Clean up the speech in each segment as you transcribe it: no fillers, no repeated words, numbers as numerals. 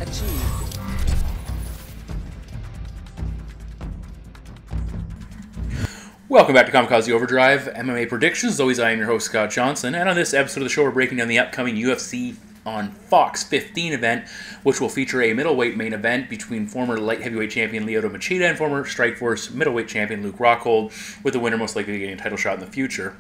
achieved. Welcome back to Kamikaze Overdrive, MMA Predictions. As always, I am your host, Cub Swanson, and on this episode of the show, we're breaking down the upcoming UFC on Fox 15 event, which will feature a middleweight main event between former light heavyweight champion Lyoto Machida and former Strikeforce middleweight champion Luke Rockhold, with the winner most likely getting a title shot in the future.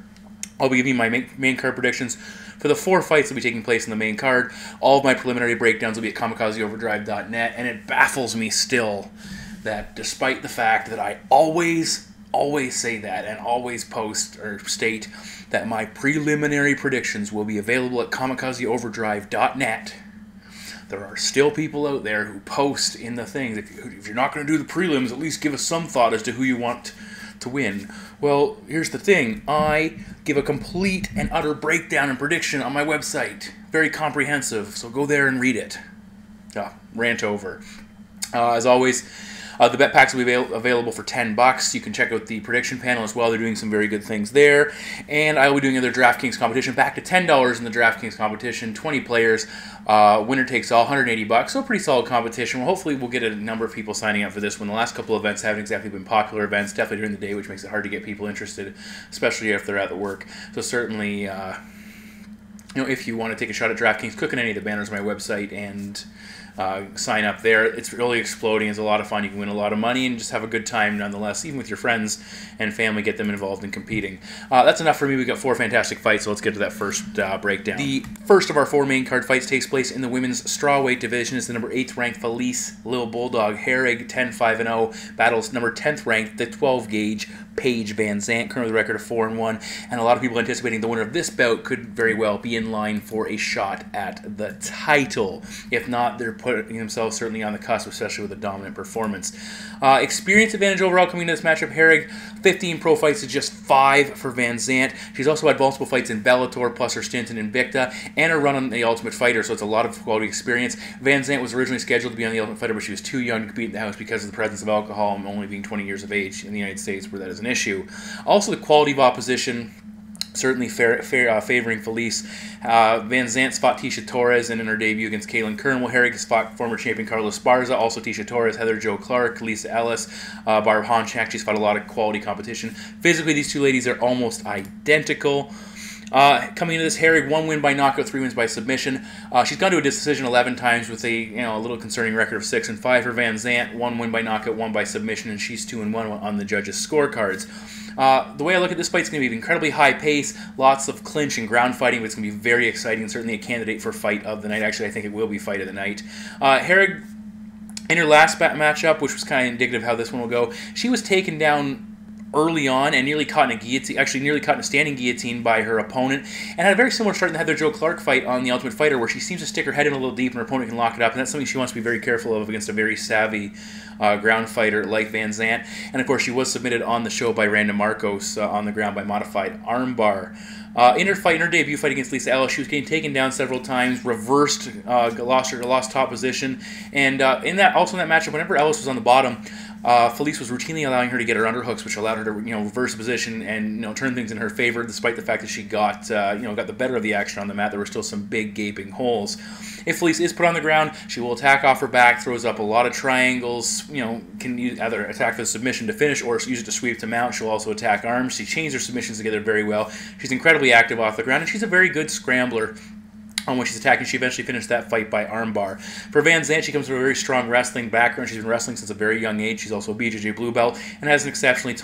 I'll be giving you my main card predictions for the 4 fights that will be taking place in the main card. All of my preliminary breakdowns will be at kamikazeoverdrive.net, and it baffles me still that despite the fact that I always say that and always post or state that my preliminary predictions will be available at kamikazeoverdrive.net, there are still people out there who post in the things, if you're not going to do the prelims, at least give us some thought as to who you want to win. Well, here's the thing. I give a complete and utter breakdown and prediction on my website. Very comprehensive, so go there and read it. Rant over. As always, the bet packs will be available for $10. You can check out the prediction panel as well. They're doing some very good things there. And I will be doing another DraftKings competition, back to $10 in the DraftKings competition. 20 players, winner takes all, $180. So pretty solid competition. Well, hopefully we'll get a number of people signing up for this one. The last couple of events haven't exactly been popular events, definitely during the day, which makes it hard to get people interested, especially if they're at the work. So certainly, if you want to take a shot at DraftKings, click on any of the banners on my website and sign up there. It's really exploding. It's a lot of fun. You can win a lot of money and just have a good time nonetheless, even with your friends and family. Get them involved in competing. That's enough for me. We've got 4 fantastic fights, so let's get to that first breakdown. The first of our 4 main card fights takes place in the women's strawweight division. It's the number 8th ranked Felice Lil Bulldog Herrig, 10-5-0, battles number 10th ranked, the 12 gauge Paige VanZant, currently with a record of 4-1, and a lot of people anticipating the winner of this bout could very well be in line for a shot at the title. If not, they're putting themselves certainly on the cusp, especially with a dominant performance. Experience advantage overall coming into this matchup. Herrig, 15 pro fights to just 5 for VanZant. She's also had multiple fights in Bellator, plus her stint in Invicta, and her run on The Ultimate Fighter, so it's a lot of quality experience. VanZant was originally scheduled to be on The Ultimate Fighter, but she was too young to compete in the house because of the presence of alcohol and only being 20 years of age in the United States, where that is an issue. Also, the quality of opposition certainly favoring Felice. VanZant fought Tecia Torres, and in her debut against Kaylin Kern, while Herrig has fought former champion Carlos Esparza, also Tecia Torres, Heather Jo Clark, Lisa Ellis, Barb Honchak. She's fought a lot of quality competition. Physically, these two ladies are almost identical. Coming into this, Herrig, 1 win by knockout, 3 wins by submission. She's gone to a decision 11 times with a little concerning record of 6-5 for VanZant. 1 win by knockout, 1 by submission, and she's 2-1 on the judges' scorecards. The way I look at this fight, it's going to be incredibly high pace, lots of clinch and ground fighting, but it's going to be very exciting and certainly a candidate for fight of the night. Actually, I think it will be fight of the night. Herrig, in her last matchup, which was kind of indicative of how this one will go, she was taken down early on and nearly caught in a guillotine, actually nearly caught in a standing guillotine by her opponent, and had a very similar start in the Heather Jo Clark fight on The Ultimate Fighter, where she seems to stick her head in a little deep and her opponent can lock it up, and that's something she wants to be very careful of against a very savvy ground fighter like VanZant. And of course, she was submitted on the show by Randa Marcos on the ground by modified armbar. In her debut fight against Lisa Ellis, she was getting taken down several times, reversed, lost top position, and in that matchup, whenever Ellis was on the bottom, Felice was routinely allowing her to get her underhooks, which allowed her to reverse the position and turn things in her favor. Despite the fact that she got the better of the action on the mat, there were still some big gaping holes. If Felice is put on the ground, she will attack off her back, throws up a lot of triangles. Can either attack for the submission to finish or use it to sweep to mount. She'll also attack arms. She chains her submissions together very well. She's incredibly active off the ground, and she's a very good scrambler. When she's attacking, she eventually finished that fight by armbar. For VanZant, she comes from a very strong wrestling background. She's been wrestling since a very young age. She's also a BJJ blue belt and has an exceptionally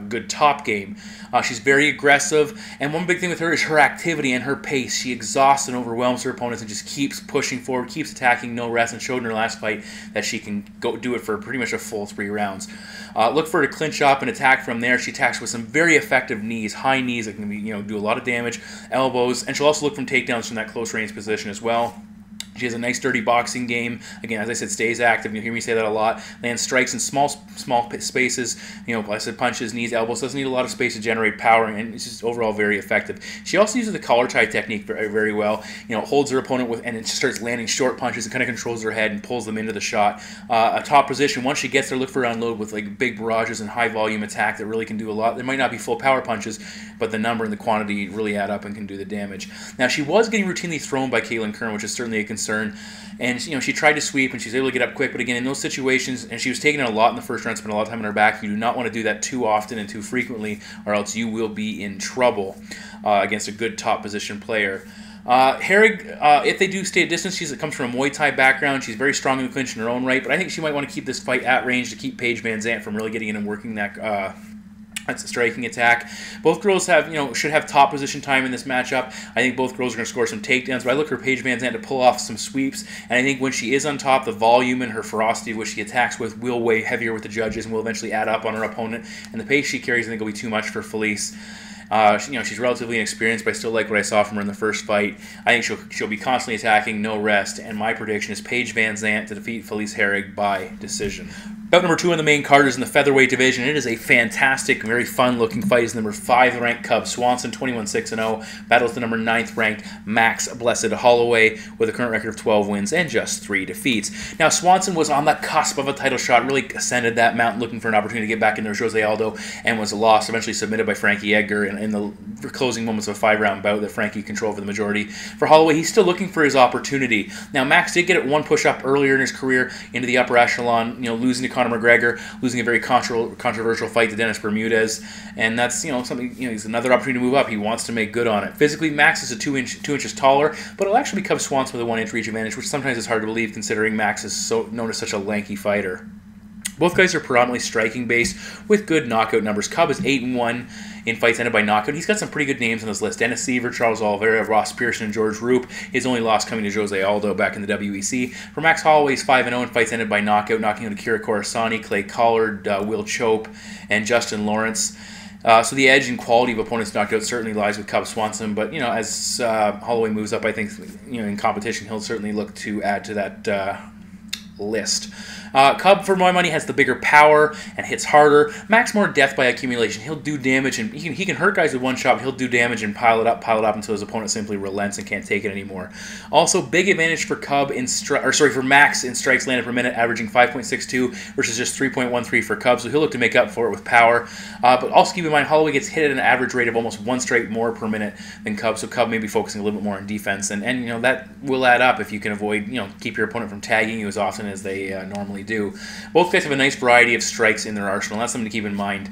good top game. She's very aggressive, and one big thing with her is her activity and her pace. She exhausts and overwhelms her opponents and just keeps pushing forward, keeps attacking, no rest, and showed in her last fight that she can go do it for pretty much a full 3 rounds. Look for her to clinch up and attack from there. She attacks with some very effective knees, high knees that can do a lot of damage, elbows, and she'll also look from takedowns from that close range position as well. She has a nice, dirty boxing game. Again, as I said, stays active. You'll hear me say that a lot. Lands strikes in small spaces. I said punches, knees, elbows. Doesn't need a lot of space to generate power, and it's just overall very effective. She also uses the collar tie technique very, very well. Holds her opponent and it starts landing short punches and kind of controls her head and pulls them into the shot. A top position. Once she gets there, look for her unload with big barrages and high volume attack that really can do a lot. There might not be full power punches, but the number and the quantity really add up and can do the damage. Now, she was getting routinely thrown by Kaylin Kern, which is certainly a concern concern. And, she tried to sweep, and she was able to get up quick. But again, in those situations, and she was taking it a lot in the first round, spent a lot of time on her back. You do not want to do that too often and too frequently, or else you will be in trouble against a good top position player. Herrig, if they do stay at distance, she comes from a Muay Thai background. She's very strong in the clinch in her own right, but I think she might want to keep this fight at range to keep Paige VanZant from really getting in and working that that's a striking attack. Both girls have, should have top position time in this matchup. I think both girls are going to score some takedowns, but I look for Paige VanZant to pull off some sweeps, and I think when she is on top, the volume and her ferocity of which she attacks with will weigh heavier with the judges and will eventually add up on her opponent, and the pace she carries I think will be too much for Felice. She's relatively inexperienced, but I still like what I saw from her in the first fight. I think she'll be constantly attacking, no rest, and my prediction is Paige VanZant to defeat Felice Herrig by decision. Bout number 2 on the main card is in the featherweight division. It is a fantastic, very fun-looking fight. It's number 5 ranked Cub Swanson, 21-6-0. Battles the number 9th ranked Max Blessed Holloway with a current record of 12 wins and just 3 defeats. Now, Swanson was on the cusp of a title shot, really ascended that mountain looking for an opportunity to get back in there with Jose Aldo, and was lost, eventually submitted by Frankie Edgar in the closing moments of a 5-round bout that Frankie controlled for the majority. For Holloway, he's still looking for his opportunity. Now, Max did get it one push-up earlier in his career into the upper echelon, losing to Conor McGregor, losing a very controversial fight to Dennis Bermudez, and that's something. He's another opportunity to move up. He wants to make good on it. Physically, Max is 2 inches taller, but it'll actually be Cub Swanson with a 1-inch reach advantage, which sometimes is hard to believe considering Max is known as such a lanky fighter. Both guys are predominantly striking based with good knockout numbers. Cub is 8-1 in fights ended by knockout. He's got some pretty good names on this list. Dennis Seaver, Charles Oliveira, Ross Pearson, and George Roop. His only loss coming to Jose Aldo back in the WEC. For Max Holloway, he's 5-0 in fights ended by knockout, knocking out Akira Corassani, Clay Collard, Will Chope, and Justin Lawrence. So the edge and quality of opponents knocked out certainly lies with Cub Swanson, but as Holloway moves up, I think in competition he'll certainly look to add to that list. Cub, for my money, has the bigger power and hits harder. Max more death by accumulation. He'll do damage, and he can hurt guys with one shot, but he'll do damage and pile it up until his opponent simply relents and can't take it anymore. Also, big advantage for for Max in strikes landed per minute, averaging 5.62 versus just 3.13 for Cub, so he'll look to make up for it with power. But also keep in mind, Holloway gets hit at an average rate of almost 1 strike more per minute than Cub, so Cub may be focusing a little bit more on defense, and that will add up if you can avoid, keep your opponent from tagging you as often as they normally do. Both guys have a nice variety of strikes in their arsenal, and that's something to keep in mind.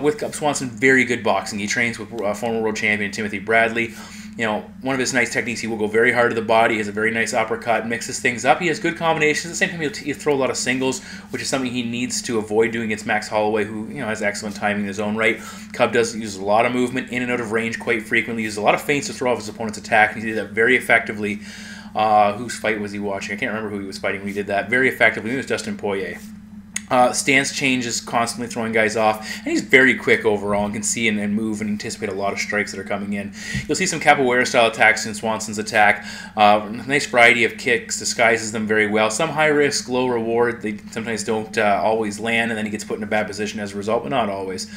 With Cub Swanson, very good boxing. He trains with former world champion Timothy Bradley. One of his nice techniques, he will go very hard to the body, he has a very nice uppercut, mixes things up. He has good combinations. At the same time, he'll throw a lot of singles, which is something he needs to avoid doing against Max Holloway, who has excellent timing in his own right. Cub does use a lot of movement in and out of range quite frequently, uses a lot of feints to throw off his opponent's attack, and he did that very effectively. Whose fight was he watching? I can't remember who he was fighting when he did that. Very effectively. It was Dustin Poirier. Stance changes, constantly throwing guys off, and he's very quick overall and can see and move and anticipate a lot of strikes that are coming in. You'll see some capoeira-style attacks in Swanson's attack. Nice variety of kicks, disguises them very well. Some high-risk, low-reward. They sometimes don't always land, and then he gets put in a bad position as a result, but not always.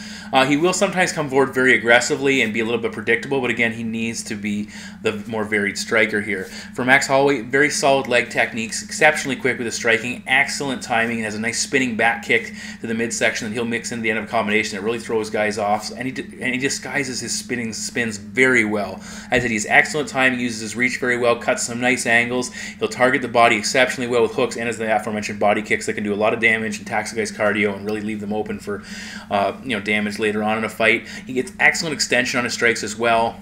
He will sometimes come forward very aggressively and be a little bit predictable, but again, he needs to be the more varied striker here. For Max Holloway, very solid leg techniques, exceptionally quick with his striking, excellent timing, and has a nice spinning back kick to the midsection that he'll mix into the end of a combination that really throws guys off, and he disguises his spins very well. As I said, he has excellent timing, uses his reach very well, cuts some nice angles. He'll target the body exceptionally well with hooks and as the aforementioned body kicks that can do a lot of damage and tax a guy's cardio and really leave them open for damage later on in a fight. He gets excellent extension on his strikes as well.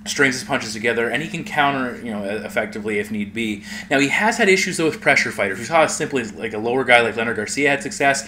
Strings his punches together, and he can counter, effectively if need be. Now, he has had issues, though, with pressure fighters. We saw simply like a lower guy like Leonard Garcia had success.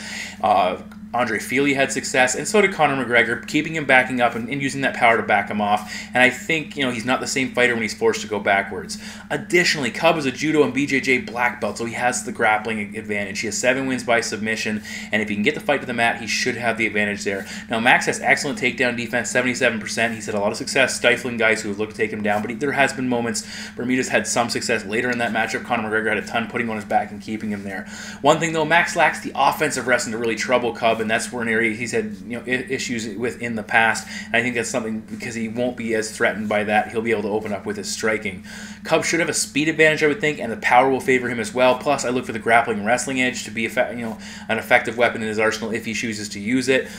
Andre Feely had success, and so did Conor McGregor, keeping him backing up and using that power to back him off. And I think, he's not the same fighter when he's forced to go backwards. Additionally, Cub is a judo and BJJ black belt, so he has the grappling advantage. He has 7 wins by submission, and if he can get the fight to the mat, he should have the advantage there. Now, Max has excellent takedown defense, 77%. He's had a lot of success stifling guys who have looked to take him down, but there has been moments Bermudez had some success later in that matchup. Conor McGregor had a ton putting him on his back and keeping him there. One thing, though, Max lacks the offensive wrestling to really trouble Cub, and that's where an area he's had issues with in the past. And I think that's something, because he won't be as threatened by that, he'll be able to open up with his striking. Cub should have a speed advantage, I would think, and the power will favor him as well. Plus, I look for the grappling wrestling edge to be an effective weapon in his arsenal if he chooses to use it.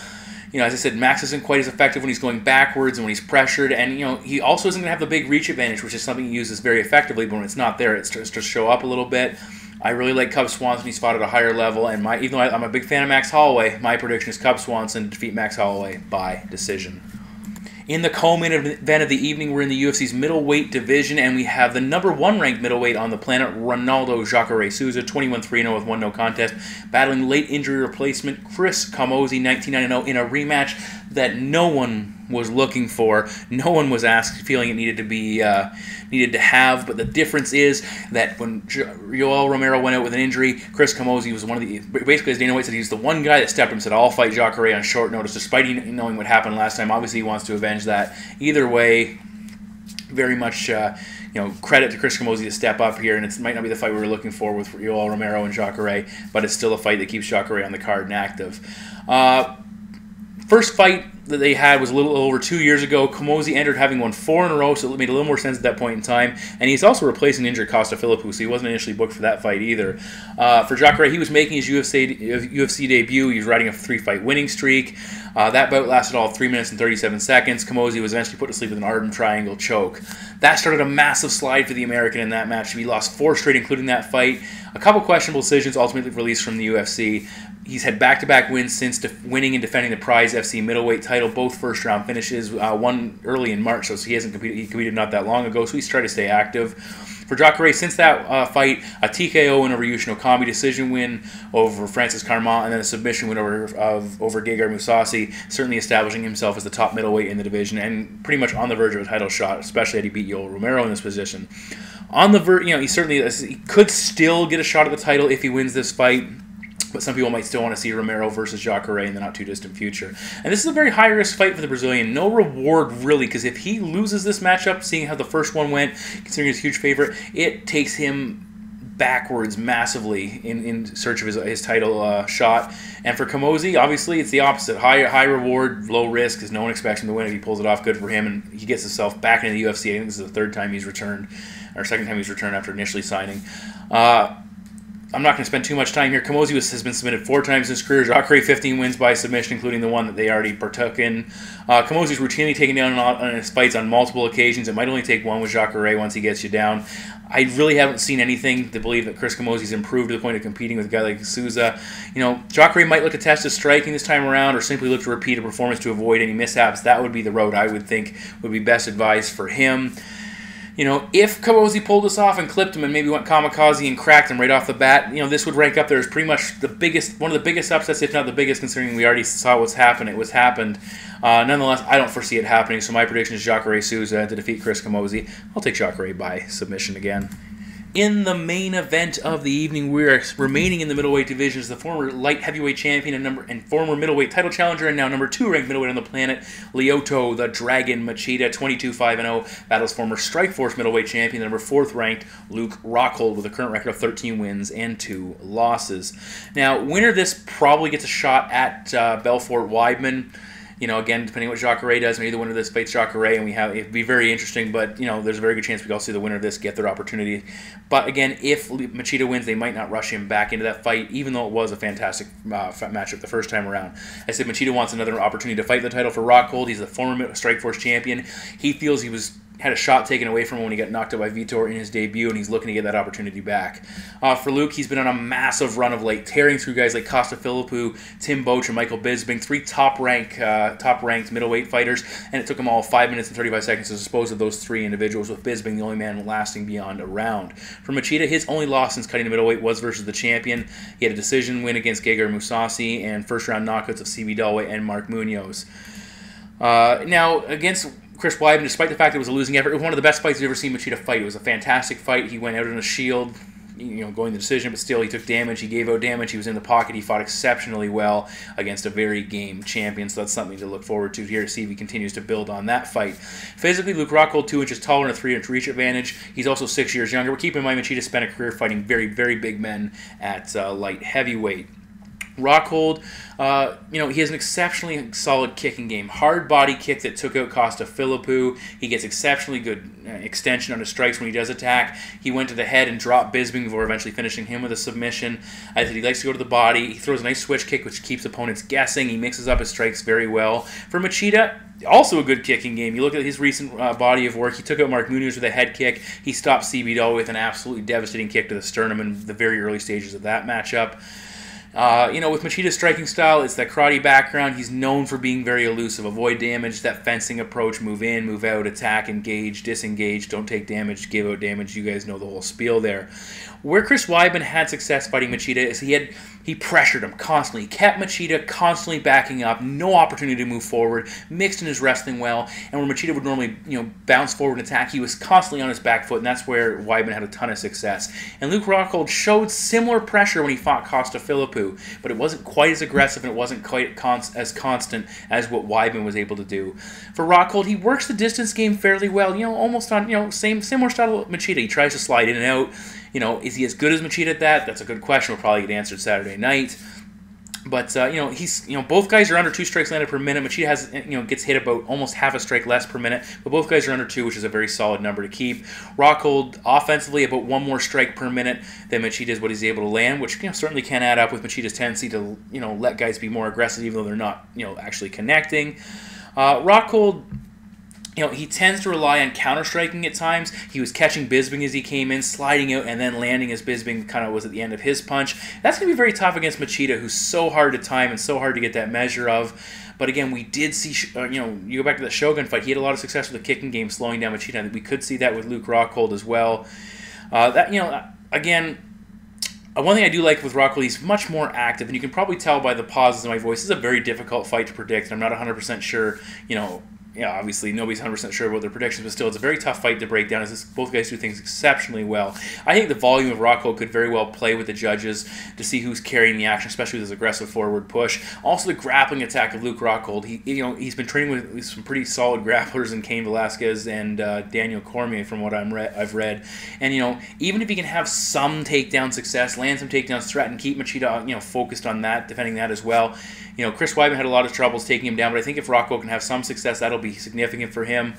As I said, Max isn't quite as effective when he's going backwards and when he's pressured, and he also isn't going to have the big reach advantage, which is something he uses very effectively, but when it's not there, it starts to show up a little bit. I really like Cub Swanson. He's fought at a higher level, and even though I'm a big fan of Max Holloway, my prediction is Cub Swanson to defeat Max Holloway by decision. In the co-main event of the evening, we're in the UFC's middleweight division, and we have the #1 ranked middleweight on the planet, Ronaldo Jacare Souza, 21-3-0 with 1 no contest, battling late injury replacement Chris Camozzi, 19-9-0, in a rematch that no one was looking for. No one was feeling it needed to have, but the difference is that when Yoel Romero went out with an injury, Chris Camozzi was basically, as Dana White said, he's the one guy that stepped up and said, I'll fight Jacare on short notice, despite knowing what happened last time. Obviously, he wants to avenge that. Either way, very much credit to Chris Camozzi to step up here, and it might not be the fight we were looking for with Yoel Romero and Jacare, but it's still a fight that keeps Jacare on the card and active. First fight that they had was a little over 2 years ago. Camozzi entered having won 4 in a row, so it made a little more sense at that point in time. And he's also replacing injured Costa Philippou, so he wasn't initially booked for that fight either. For Jacare, he was making his UFC debut. He was riding a 3-fight winning streak. That bout lasted all 3 minutes and 37 seconds. Camozzi was eventually put to sleep with an Arden Triangle choke. That started a massive slide for the American in that match. He lost 4 straight, including that fight. A couple questionable decisions, ultimately released from the UFC. He's had back-to-back wins since winning and defending the Prize FC middleweight title, both first-round finishes, one early in March, so he hasn't competed. He competed not that long ago, so he's trying to stay active. For Jacare, since that fight, a TKO win over Yushin Okami, decision win over Francis Carmont, and then a submission win over Gegard Mousasi, certainly establishing himself as the top middleweight in the division, and pretty much on the verge of a title shot, especially had he beat Yoel Romero in this position. On the verge, he could still get a shot at the title if he wins this fight. But some people might still want to see Romero versus Jacare in the not-too-distant future. And this is a very high-risk fight for the Brazilian. No reward, really, because if he loses this matchup, seeing how the first one went, considering he's a huge favorite, it takes him backwards massively in search of his title shot. And for Camozzi, obviously, it's the opposite. High reward, low risk, because no one expects him to win. If he pulls it off, good for him, and he gets himself back into the UFC. I think this is the third time he's returned, or second time he's returned after initially signing. I'm not going to spend too much time here. Camozzi has been submitted 4 times in his career. Jacare 15 wins by submission, including the one that they already partook in. Camozzi's routinely taken down on his fights on multiple occasions. It might only take one with Jacare once he gets you down. I really haven't seen anything to believe that Chris Camozzi's improved to the point of competing with a guy like Souza. Jacare might look to test his striking this time around, or simply look to repeat a performance to avoid any mishaps. That would be the road I would think would be best advised for him. If Camozzi pulled this off and clipped him and maybe went kamikaze and cracked him right off the bat, this would rank up there as pretty much one of the biggest upsets, if not the biggest, considering we already saw what's happened. Nonetheless, I don't foresee it happening, so my prediction is Jacare Souza to defeat Chris Camozzi. I'll take Jacare by submission again. In the main event of the evening, we are remaining in the middleweight division as the former light heavyweight champion and former middleweight title challenger and now #2 ranked middleweight on the planet, Lyoto the Dragon Machida, 22-5-0, battles former Strikeforce middleweight champion, the #4 ranked Luke Rockhold with a current record of 13 wins and 2 losses. Now, winner of this probably gets a shot at Belfort Weidman. Again, depending on what Jacare does, maybe the winner of this fights Jacare, and it'd be very interesting, but, there's a very good chance we could all see the winner of this get their opportunity. But, again, if Machida wins, they might not rush him back into that fight, even though it was a fantastic matchup the first time around. I said Machida wants another opportunity to fight the title for Rockhold. He's the former Strikeforce champion. He feels he had a shot taken away from him when he got knocked out by Vitor in his debut, and he's looking to get that opportunity back. For Luke, he's been on a massive run of late, tearing through guys like Costa Philippou, Tim Boetsch, and Michael Bisping, 3 top-ranked middleweight fighters, and it took him all 5 minutes and 35 seconds to dispose of those 3 individuals, with Bisping the only man lasting beyond a round. For Machida, his only loss since cutting the middleweight was versus the champion. He had a decision win against Gegard Mousasi and first-round knockouts of CB Dalloway and Mark Munoz. Now, against Chris Weidman, despite the fact it was a losing effort, it was one of the best fights we've ever seen Machida fight. It was a fantastic fight. He went out on a shield, going the decision, but still he took damage. He gave out damage. He was in the pocket. He fought exceptionally well against a very game champion, so that's something to look forward to here to see if he continues to build on that fight. Physically, Luke Rockhold, 2 inches taller and a 3-inch reach advantage. He's also 6 years younger. But keep in mind, Machida spent a career fighting very, very big men at light heavyweight. Rockhold, he has an exceptionally solid kicking game. Hard body kick that took out Costa Philippou. He gets exceptionally good extension on his strikes when he does attack. He went to the head and dropped Bisping before eventually finishing him with a submission. I said he likes to go to the body. He throws a nice switch kick, which keeps opponents guessing. He mixes up his strikes very well. For Machida, also a good kicking game. You look at his recent body of work. He took out Mark Munoz with a head kick. He stopped CBDO with an absolutely devastating kick to the sternum in the very early stages of that matchup. With Machida's striking style, it's that karate background. He's known for being very elusive. Avoid damage, that fencing approach, move in, move out, attack, engage, disengage, don't take damage, give out damage. You guys know the whole spiel there. Where Chris Weidman had success fighting Machida is he pressured him constantly. He kept Machida constantly backing up, no opportunity to move forward, mixed in his wrestling well, and where Machida would normally bounce forward and attack, he was constantly on his back foot, and that's where Weidman had a ton of success. And Luke Rockhold showed similar pressure when he fought Costa Philippou, but it wasn't quite as aggressive and it wasn't quite as constant as what Weidman was able to do. For Rockhold, he works the distance game fairly well, almost on similar style of Machida. He tries to slide in and out. Is he as good as Machida at that? That's a good question. We'll probably get answered Saturday night. But he's both guys are under 2 strikes landed per minute. Machida has gets hit about almost half a strike less per minute, but both guys are under 2, which is a very solid number to keep. Rockhold offensively about 1 more strike per minute than Machida is what he's able to land, which certainly can add up with Machida's tendency to let guys be more aggressive even though they're not actually connecting. Rockhold, he tends to rely on counter-striking at times. He was catching Bisping as he came in, sliding out, and then landing as Bisping kind of was at the end of his punch. That's going to be very tough against Machida, who's so hard to time and so hard to get that measure of. But again, we did see, you go back to the Shogun fight, he had a lot of success with the kicking game, slowing down Machida. And we could see that with Luke Rockhold as well. Again, one thing I do like with Rockhold, he's much more active, and you can probably tell by the pauses in my voice. This is a very difficult fight to predict, and I'm not 100% sure, obviously nobody's 100% sure about their predictions, but still, it's a very tough fight to break down as both guys do things exceptionally well. I think the volume of Rockhold could very well play with the judges to see who's carrying the action, especially with his aggressive forward push. Also, the grappling attack of Luke Rockhold. He's been training with some pretty solid grapplers in Cain Velasquez and Daniel Cormier, from what I've read. And even if he can have some takedown success, land some takedowns, threaten, keep Machida focused on that, defending that as well. Chris Weidman had a lot of troubles taking him down, but I think if Rockhold can have some success, that'll be significant for him.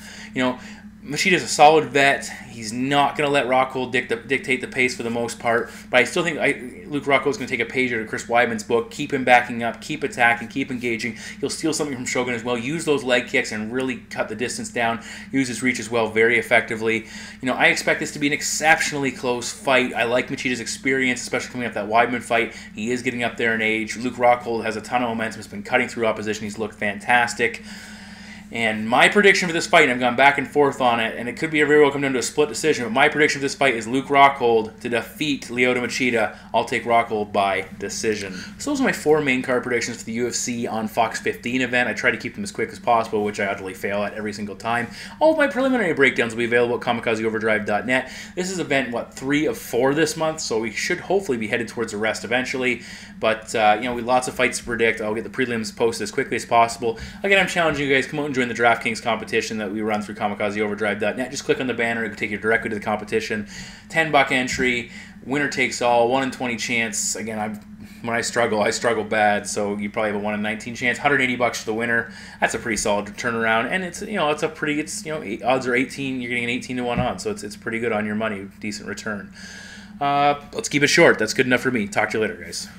Machida's a solid vet. He's not going to let Rockhold dictate the pace for the most part, but I still think Luke Rockhold's going to take a page out of Chris Weidman's book, keep him backing up, keep attacking, keep engaging. He'll steal something from Shogun as well, use those leg kicks and really cut the distance down, use his reach as well very effectively. I expect this to be an exceptionally close fight. I like Machida's experience, especially coming up that Weidman fight. He is getting up there in age. Luke Rockhold has a ton of momentum. He's been cutting through opposition. He's looked fantastic. And my prediction for this fight, and I've gone back and forth on it, and it could be very well come down to a split decision, but my prediction for this fight is Luke Rockhold to defeat Lyoto Machida. I'll take Rockhold by decision. So those are my 4 main card predictions for the UFC on Fox 15 event. I try to keep them as quick as possible, which I utterly fail at every single time. All of my preliminary breakdowns will be available at kamikazeoverdrive.net. This is event, 3 of 4 this month, so we should hopefully be headed towards the rest eventually. But, we have lots of fights to predict. I'll get the prelims posted as quickly as possible. Again, I'm challenging you guys, come out and join the DraftKings competition that we run through kamikazeoverdrive.net. Just click on the banner. It will take you directly to the competition. $10 entry. Winner takes all. 1 in 20 chance. Again, when I struggle bad, so you probably have a 1 in 19 chance. $180 for the winner. That's a pretty solid turnaround, and it's odds are 18. You're getting an 18 to 1 odds, so it's pretty good on your money. Decent return. Let's keep it short. That's good enough for me. Talk to you later, guys.